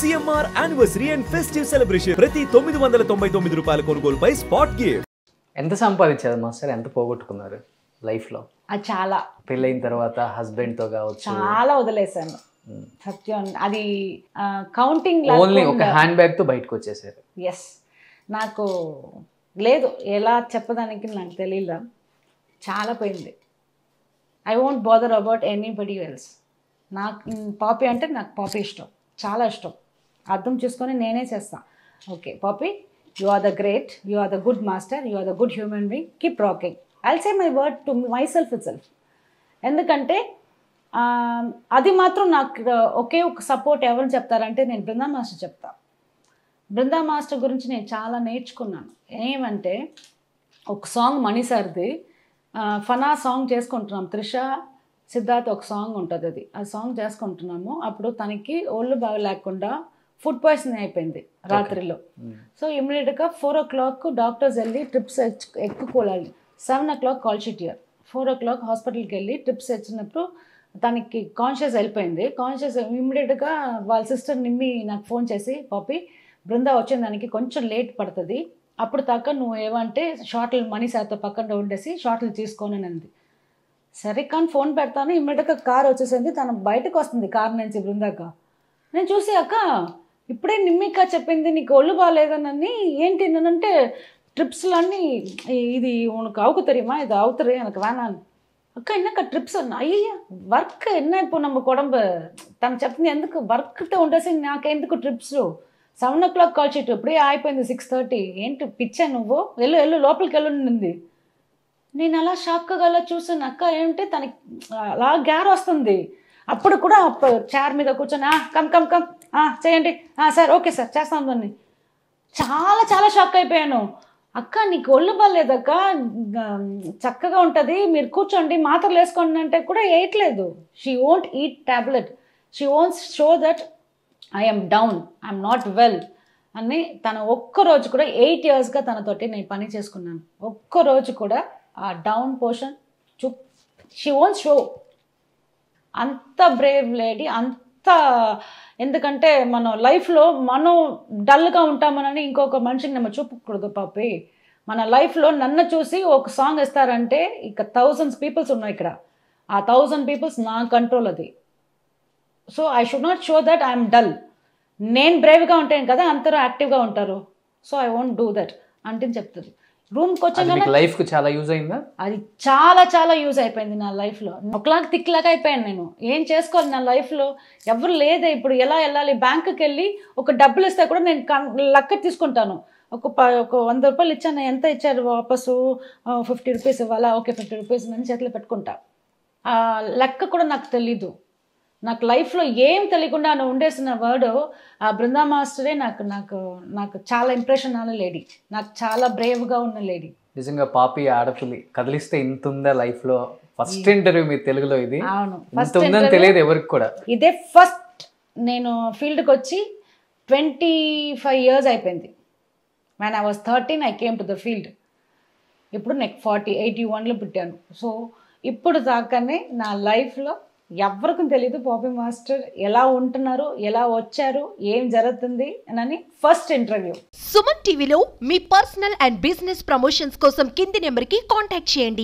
CMR anniversary and festive celebration ప్రతి 999 రూపాయల కొనుగోలుపై స్పాట్ గిఫ్ట్. ఎంత సంపాదించారు మాస్టర్, ఎంత పోగొట్టుకున్నారు లైఫ్లో? అది చాలా పెళ్ళైన తర్వాత హస్బెండ్తో కావచ్చు చాలా వదిలేశాను సత్యం. అది కౌంటింగ్ ఓన్లీ ఒక హ్యాండ్ బ్యాగ్తో బయటకు వచ్చేసారు. ఎస్, నాకు లేదు ఎలా చెప్పడానికి నాకు తెలియదు, చాలా పోయింది. I won't bother about anybody else. నాకు పాపీ అంటే నాకు పాపీ ఇష్టం, చాలా ఇష్టం. అర్థం చేసుకొని నేనే చేస్తాను. ఓకే పాపీ, you are the great, you are the good master, you are the good human being, keep rocking. I'll say my word to myself itself. ఎందుకంటే అది మాత్రం నాకు ఒకే ఒక సపోర్ట్ ఎవరు చెప్తారంటే నేను బృందా మాస్టర్ చెప్తా. బృందా మాస్టర్ గురించి నేను చాలా నేర్చుకున్నాను. ఏమంటే ఒక సాంగ్ మణిసార్ది ఫనా సాంగ్ చేసుకుంటున్నాం, త్రిష సిద్ధార్థ్ ఒక సాంగ్ ఉంటుంది, అది ఆ సాంగ్ చేసుకుంటున్నాము. అప్పుడు తనకి ఒళ్ళు బాగా లేకుండా ఫుడ్ పాయిజన్ అయిపోయింది రాత్రిలో. సో ఇమ్మీడియట్గా 4 o'clock డాక్టర్స్ వెళ్ళి ట్రిప్స్ ఎక్కుకోవాలి. 7 o'clock call sheet year, 4 o'clock హాస్పిటల్కి వెళ్ళి ట్రిప్స్ వచ్చినప్పుడు తనకి కాన్షియస్ వెళ్ళిపోయింది. కాన్షియస్ ఇమ్మీడియట్గా వాళ్ళ సిస్టర్ నిమ్మి నాకు ఫోన్ చేసి, పాపి బృందా వచ్చిన దానికి కొంచెం లేట్ పడుతుంది, అప్పుడు దాకా నువ్వు ఏమంటే షార్ట్లు మనీ సార్తో పక్కన ఉండేసి షార్ట్లు తీసుకొని అంది. సరే కానీ ఫోన్ పెడతాను. ఇమ్మీడియట్గా కార్ వచ్చేసింది, తను బయటకు వస్తుంది కార్ నుంచి బృందాక. నేను చూసి అక్క ఇప్పుడే నిమ్మిక చెప్పింది నీకు ఒళ్ళు బాగాలేదనని, ఏంటి అంటే ట్రిప్స్లో అన్నీ ఇది ఉనకు అవుకు தெரியுமா, இது அவுத்துரு எனக்கு வேணான்னு. అక్క ఎన్నక ట్రిప్స్ అన్న, అయ్యా వర్క్ ఎన్న ఇప్పుడు నమ్మ కొడంబు తను చెప్తుంది, ఎందుకు వర్క్తో ఉండేసి నాకెందుకు ట్రిప్స్. 7 o'clock కాల్ షీట్ ఇప్పుడే అయిపోయింది, 6:30. ఏంటి పిచ్చా నువ్వు, వెళ్ళు లోపలికి వెళ్ళుంది. నేను అలా షాక్గా అలా చూసాను. అక్క ఏంటంటే తనకి అలా గ్యార్ వస్తుంది. అప్పుడు కూడా చైర్ మీద కూర్చొని కమ్ చేయండి, సార్ ఓకే సార్ చేస్తాను అని చాలా చాలా షాక్ అయిపోయాను. అక్క నీకు ఒళ్ళు బాగాలేదక్క, చక్కగా ఉంటుంది, మీరు కూర్చోండి మాత్రలు వేసుకోండి అంటే కూడా వేయట్లేదు. She won't eat tablet, she wants show that I'm down, I'm not well అని. తన ఒక్కరోజు కూడా 8 yearsగా తనతోటి నేను పని చేసుకున్నాను. ఒక్కరోజు కూడా ఆ down portion she won't show. అంత బ్రేవ్ లేడీ, అంత. ఎందుకంటే మన లైఫ్లో మనం డల్గా ఉంటామనని ఇంకొక మనిషిని మనం చూపకూడదు పాపి. మన లైఫ్లో నన్ను చూసి ఒక సాంగ్ ఇస్తారంటే ఇక 1000 పీపుల్స్ ఉన్నాయి ఇక్కడ, ఆ 1000 పీపుల్స్ నా కంట్రోల్ అది. So I should not show that I'm dull. నేను బ్రేవ్గా ఉంటాను కదా, అందరూ యాక్టివ్గా ఉంటారు. So I won't do that అంటే చెప్తుంది. రూమ్కి వచ్చాక లైఫ్కి చాలా యూజ్ అయిందా? అది చాలా చాలా యూజ్ అయిపోయింది నా లైఫ్లో. ఒకలాగా తిక్కలాగా అయిపోయాను నేను. ఏం చేసుకోవాలి నా లైఫ్లో, ఎవరు లేదే. ఇప్పుడు ఎలా వెళ్ళాలి, బ్యాంకుకి వెళ్ళి ఒక డబ్బులు ఇస్తే కూడా నేను లెక్క తీసుకుంటాను. ఒక 100 రూపాయలు ఇచ్చాను, ఎంత ఇచ్చారు వాపసు, 50 రూపీస్ ఇవ్వాలా, ఓకే 50 రూపీస్ నేను చేతిలో పెట్టుకుంటా. లెక్క కూడా నాకు తెలీదు. నాకు లైఫ్లో ఏం తెలియకుండా నువ్వు ఉండేసిన వర్డ్ ఆ బృందా మాస్టరే నాకు నాకు నాకు చాలా ఇంప్రెషన్ అన్న లేడీ, నాకు చాలా బ్రేవ్గా ఉన్న లేడీ. నిజంగా పాపి ఆడపిల్లి కదిలిస్తే ఇంత ఉందా లైఫ్లో? ఫస్ట్ ఇంటర్వ్యూ మీరు తెలుగులో ఇది. అవును, ఫస్ట్ ఉందని తెలియదు ఎవరికి కూడా. ఇదే ఫస్ట్. నేను ఫీల్డ్కి వచ్చి 25 years అయిపోయింది. when I was 13 I came to the field. ఇప్పుడు నాకు 81లో పుట్టాను. సో ఇప్పుడు దాకానే నా లైఫ్లో ఎవరికి తెలియదు పాపీ మాస్టర్ ఎలా ఉంటున్నారు, ఎలా వచ్చారు, ఏం జరుగుతుంది అని. First interview. సుమన్ టీవీలో మీ పర్సనల్ అండ్ బిజినెస్ ప్రమోషన్స్ కోసం కింది నెంబర్కి కాంటాక్ట్ చేయండి.